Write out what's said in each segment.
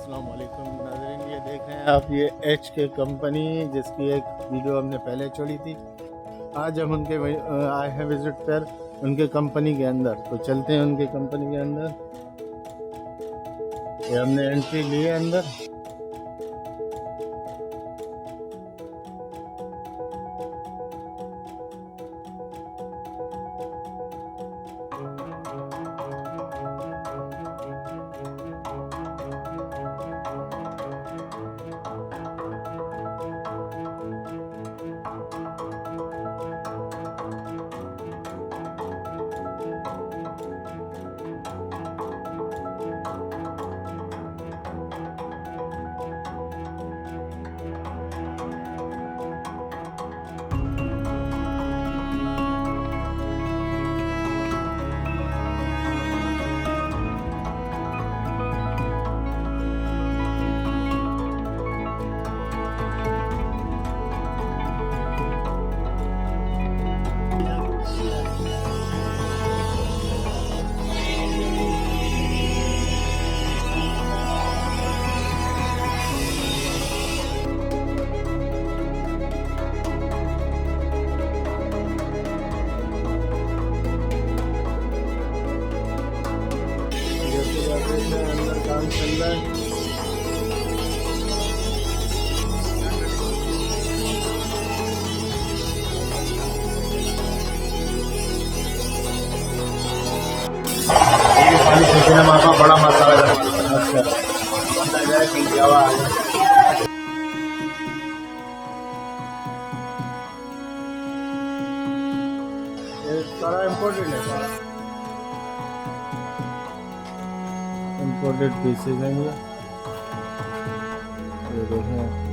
अस्सलाम वालेकुम नाज़रीन, ये देखें आप, ये एच के कंपनी जिसकी एक वीडियो हमने पहले छोड़ी थी। आज हम उनके आए हैं विज़िट पर उनके कंपनी के अंदर, तो चलते हैं उनके कंपनी के अंदर। ये हमने एंट्री ली है अंदर। अंदर काम चल रहा है। सिनेमा का बड़ा मसाला है। ये सारा इम्पोर्टेड है, सारा इम्पोर्टेड पीसेज हैं ये देखें।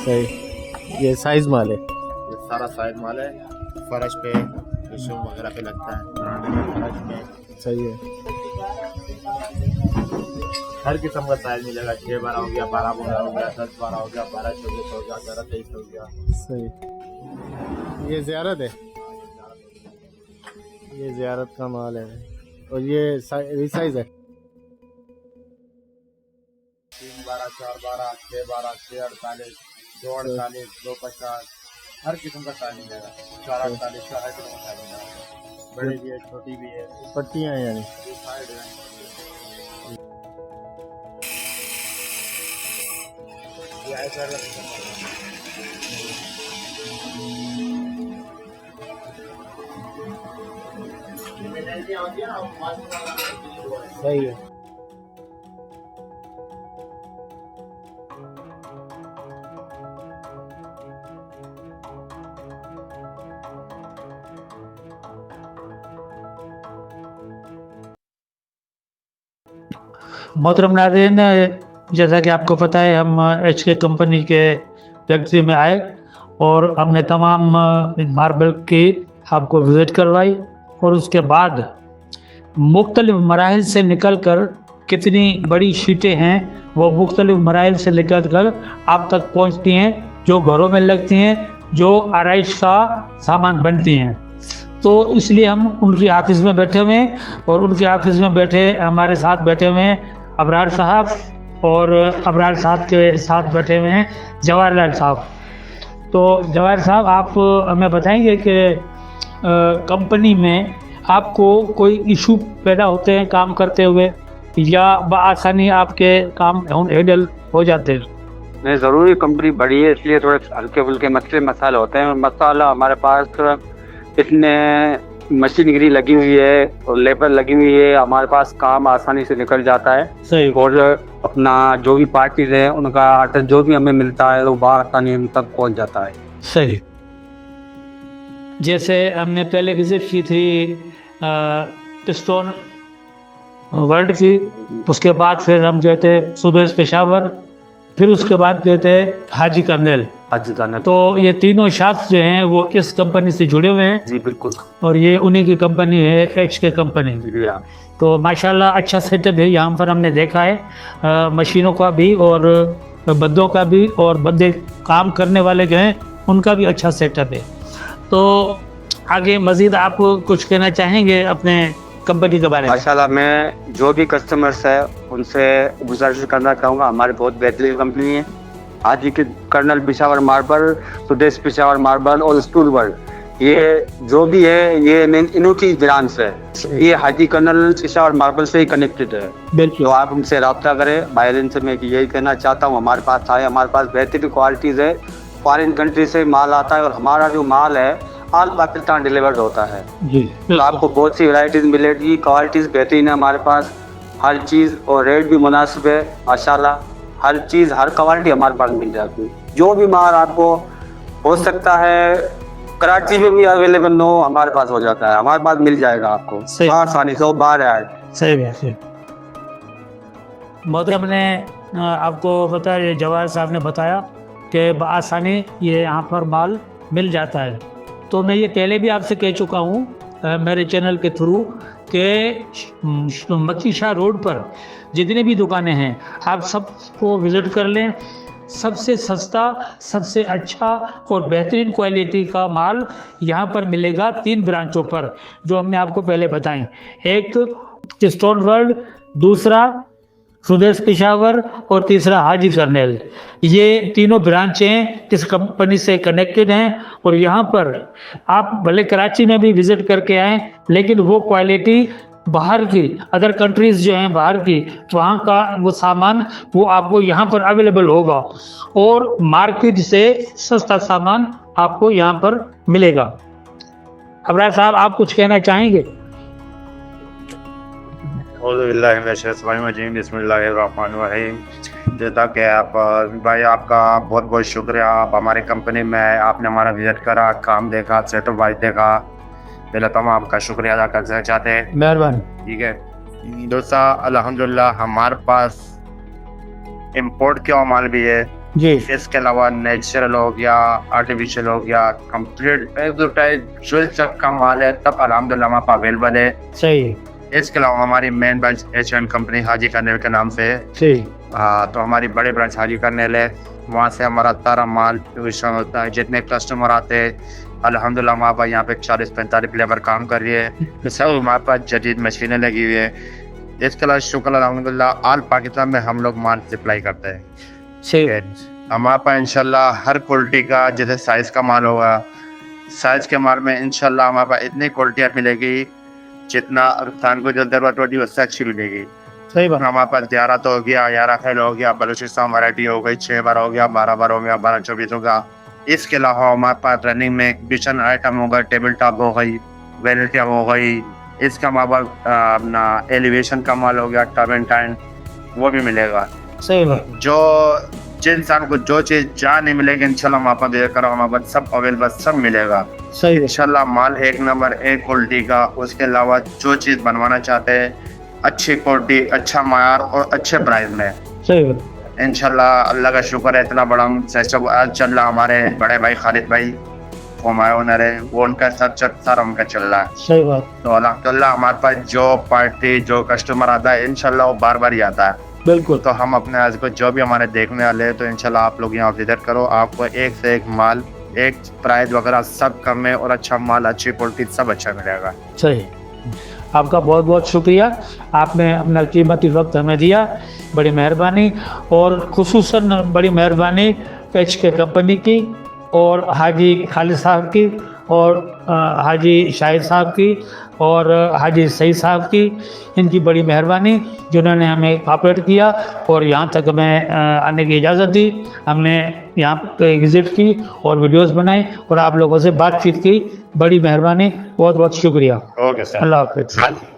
सही, ये साइज माल है, ये सारा साइज माल है। फर्श पे रिशूम वगैरह पे लगता है फर्श में। सही है। हर किस्म का साइज मिलेगा। 6-12 हो गया, 12-12 हो गया, 10-12 हो गया, 12-24 हो गया, 11-23 हो गया। सही। ये ज़ियारत है, ये ज़ियारत का माल है और ये साइज है। 3-12, 4-12, 6-12, 6-48, 2-48, 2-50, हर किस्म का साइज मिलेगा। 4-48, 4 किस्म का साइज मिलेगा। बड़ी भी है, छोटी भी है। पट्टियाँ हैं यानी। साइड है। ये ऐसा सही है। मोहतरम नाज़रीन, जैसा कि आपको पता है, हम एच के कंपनी के फैक्ट्री में आए और हमने तमाम मार्बल की आपको विज़िट करवाई और उसके बाद मुख्तलिफ मराहिल से निकल कर कितनी बड़ी शीटें हैं वो मुख्तलिफ मराहिल से निकल कर आप तक पहुँचती हैं, जो घरों में लगती हैं, जो आराइश का सामान बनती हैं। तो इसलिए हम उनके ऑफिस में बैठे हुए हैं और उनके ऑफिस में बैठे हमारे साथ बैठे हुए हैं अबरार साहब, और अबरार साहब के साथ बैठे हुए हैं जवाहरलाल साहब। तो जवाहर साहब, आप हमें बताएंगे कि कंपनी में आपको कोई इशू पैदा होते हैं काम करते हुए, या बआसानी आपके काम हैंडल हो जाते हैं? नहीं, ज़रूरी कंपनी बड़ी है इसलिए थोड़े हल्के फुल्के मसले मसाले होते हैं। मसाला हमारे पास इतने मशीनरी लगी हुई है और लेबर लगी हुई है, हमारे पास काम आसानी से निकल जाता है। सही। और अपना जो भी पार्टीज है उनका आर्डर जो भी हमें मिलता है वो आसानी हम तक पहुंच जाता है। सही। जैसे हमने पहले विजिट की थी स्टोन वर्ल्ड की, उसके बाद फिर हम गए थे सुदेश पेशावर, फिर उसके बाद गए थे हाजी कर्नेल। तो ये तीनों शाफ्ट जो हैं वो इस कंपनी से जुड़े हुए हैं। जी बिल्कुल। और ये उन्हीं की कंपनी है, HK कंपनी। तो माशाल्लाह अच्छा सेटअप है यहाँ पर, हमने देखा है मशीनों का भी और बंदों का भी, और बंदे काम करने वाले जो हैं उनका भी अच्छा सेटअप है। तो आगे मज़ीद आप कुछ कहना चाहेंगे अपने कंपनी के बारे में? माशाल्लाह, मैं जो भी कस्टमर्स है उनसे गुजारिश करना चाहूँगा, हमारी बहुत बेहतरीन कंपनी है। हाजी के कर्नल पेशावर मार्बल, सुदेश पेशावर मार्बल और स्टूल वर्ल्ड, ये जो भी है ये इन्हों की ब्रांच है। ये हाजी कर्नल पेशावर मार्बल से ही कनेक्टेड है। बिल्कुल। तो आप उनसे रब्ता करें। बाहर से मैं यही कहना चाहता हूँ, हमारे पास आए, हमारे पास बेहतरीन क्वालिटीज़ है। फॉरेन कंट्री से माल आता है और हमारा जो माल है ऑल पाकिस्तान डिलीवर्ड होता है। जी। तो आपको बहुत सी वैरायटीज़ मिलेगी, क्वालिटीज़ बेहतरीन है हमारे पास, हर चीज़, और रेट भी मुनासिब है माशाल्लाह। हर चीज़, हर क्वालिटी हमारे पास मिल जाती है। जो भी माल आपको हो सकता है कराची में भी अवेलेबल हो, हमारे पास हो जाता है, हमारे पास मिल जाएगा आपको आसानी से। बाहर आए। सही बात है। मोहतरम ने आपको बताया, जवाहर साहब ने बताया कि बआसानी ये यहाँ पर माल मिल जाता है। तो मैं ये पहले भी आपसे कह चुका हूँ मेरे चैनल के थ्रू कि मक्की शाह रोड पर जितनी भी दुकानें हैं आप सबको विज़िट कर लें। सबसे सस्ता, सबसे अच्छा और बेहतरीन क्वालिटी का माल यहाँ पर मिलेगा 3 ब्रांचों पर, जो हमने आपको पहले बताएं। एक तो स्टोन वर्ल्ड, दूसरा सुदेश पेशावर और तीसरा हाजी कर्नेल। ये तीनों ब्रांचें इस कंपनी से कनेक्टेड हैं। और यहाँ पर आप भले कराची में भी विज़िट करके आएँ, लेकिन वो क्वालिटी बाहर की, अदर कंट्रीज़ जो हैं बाहर की, वहाँ का वो सामान वो आपको यहाँ पर अवेलेबल होगा, और मार्केट से सस्ता सामान आपको यहाँ पर मिलेगा। अबरार साहब, आप कुछ कहना चाहेंगे? जैसा कि आप भाई, आपका बहुत बहुत शुक्रिया। आप हमारी कंपनी में आए, आपने हमारा विजिट करा, काम देखा, सेटअप वाइज देखा, पहले तो हम आपका शुक्रिया अदा करना चाहते हैं। मेहरबानी। ठीक है दोस्तों, अल्हम्दुलिल्लाह हमारे पास इंपोर्ट का माल भी है जी। इसके अलावा नेचुरल हो गया, आर्टिफिशियल हो गया, कंप्लीट जो का माल है तब अल्हम्दुलिल्लाह हमारे पास अवेलेबल है। सही। इसके अलावा हमारी मेन ब्रांच HN कंपनी हाजी कर्नेल के नाम से है। सही। तो हमारी बड़ी ब्रांच हाजी कर्नेल है, वहाँ से हमारा सारा माल होता है। जितने कस्टमर आते हैं अल्हम्दुलिल्लाह हमारे पास यहाँ पे 40-45 लेबर काम कर रही है। तो सब हमारे पास जदीद मशीनें लगी हुई है। इसके अलावा शुक्र अल्हम्दुलिल्लाह ऑल पाकिस्तान में हम लोग माल सप्लाई करते हैं। सही है। हमारे पास इंशाल्लाह हर क्वालिटी का, जैसे साइज़ का माल होगा, साइज़ के माल में इंशाल्लाह हमारे पास इतनी क्वालिटियाँ मिलेगी जितना इंसान को जो ज़रूरत होती है उससे अच्छी मिलेगी। सही बात। हमारे पास 11 तो हो गया, 11 खेल हो गया, बलूचिस्तान वैरायटी हो गई, 6 बार हो गया, 12 बार हो गया, 12-24 होगा। इसके अलावा हमारे पास रनिंग में किचन आइटम होगा, टेबल टॉप हो गई, वेराइटियाँ हो गई। इसका हमारे पास अपना एलिवेशन का माल हो गया, टर्बेंटाइन, वो भी मिलेगा। सही बात। जो जिस इंसान को जो चीज़ जहाँ नहीं मिलेगी इंशाल्लाह वहाँ पर देख कर हमारे पास सब अवेलेबल सब मिलेगा। सही है। इंशाल्लाह माल एक नंबर, एक क्वालिटी का। उसके अलावा जो चीज़ बनवाना चाहते हैं अच्छी क्वालिटी, अच्छा मायार और अच्छे प्राइस में। सही बात। इंशाल्लाह अल्लाह का शुक्र है, इतना बड़ा आज चल रहा। हमारे बड़े भाई खालिद भाई वो हमारे ओनर है, वो उनका सब सारा उनका चल रहा है। सही बात। तो अल्हम्दुलिल्लाह हमारे पास जो पार्टी, जो कस्टमर आता है इंशाल्लाह वो बार बार ही आता है। बिल्कुल। तो हम अपने आज को जो भी हमारे देखने वाले हैं, तो इंशाल्लाह आप लोग यहाँ विजिट करो, आपको एक से एक माल एक प्राइस वगैरह सब कम है और अच्छा माल, अच्छी क्वालिटी, सब अच्छा मिलेगा। सही, आपका बहुत बहुत शुक्रिया, आपने अपना कीमती वक्त हमें दिया, बड़ी मेहरबानी। और खुसूसन बड़ी मेहरबानी HK कंपनी की और हाजी खालिद साहब की और हाजी शाहिद साहब की और हाजी सईद साहब की, इनकी बड़ी मेहरबानी जिन्होंने हमें कोऑपरेट किया और यहाँ तक हमें आने की इजाज़त दी। हमने यहाँ पे विज़िट की और वीडियोस बनाए और आप लोगों से बातचीत की, बड़ी मेहरबानी, बहुत बहुत शुक्रिया। Okay sir. अल्लाह हाफ़िज़।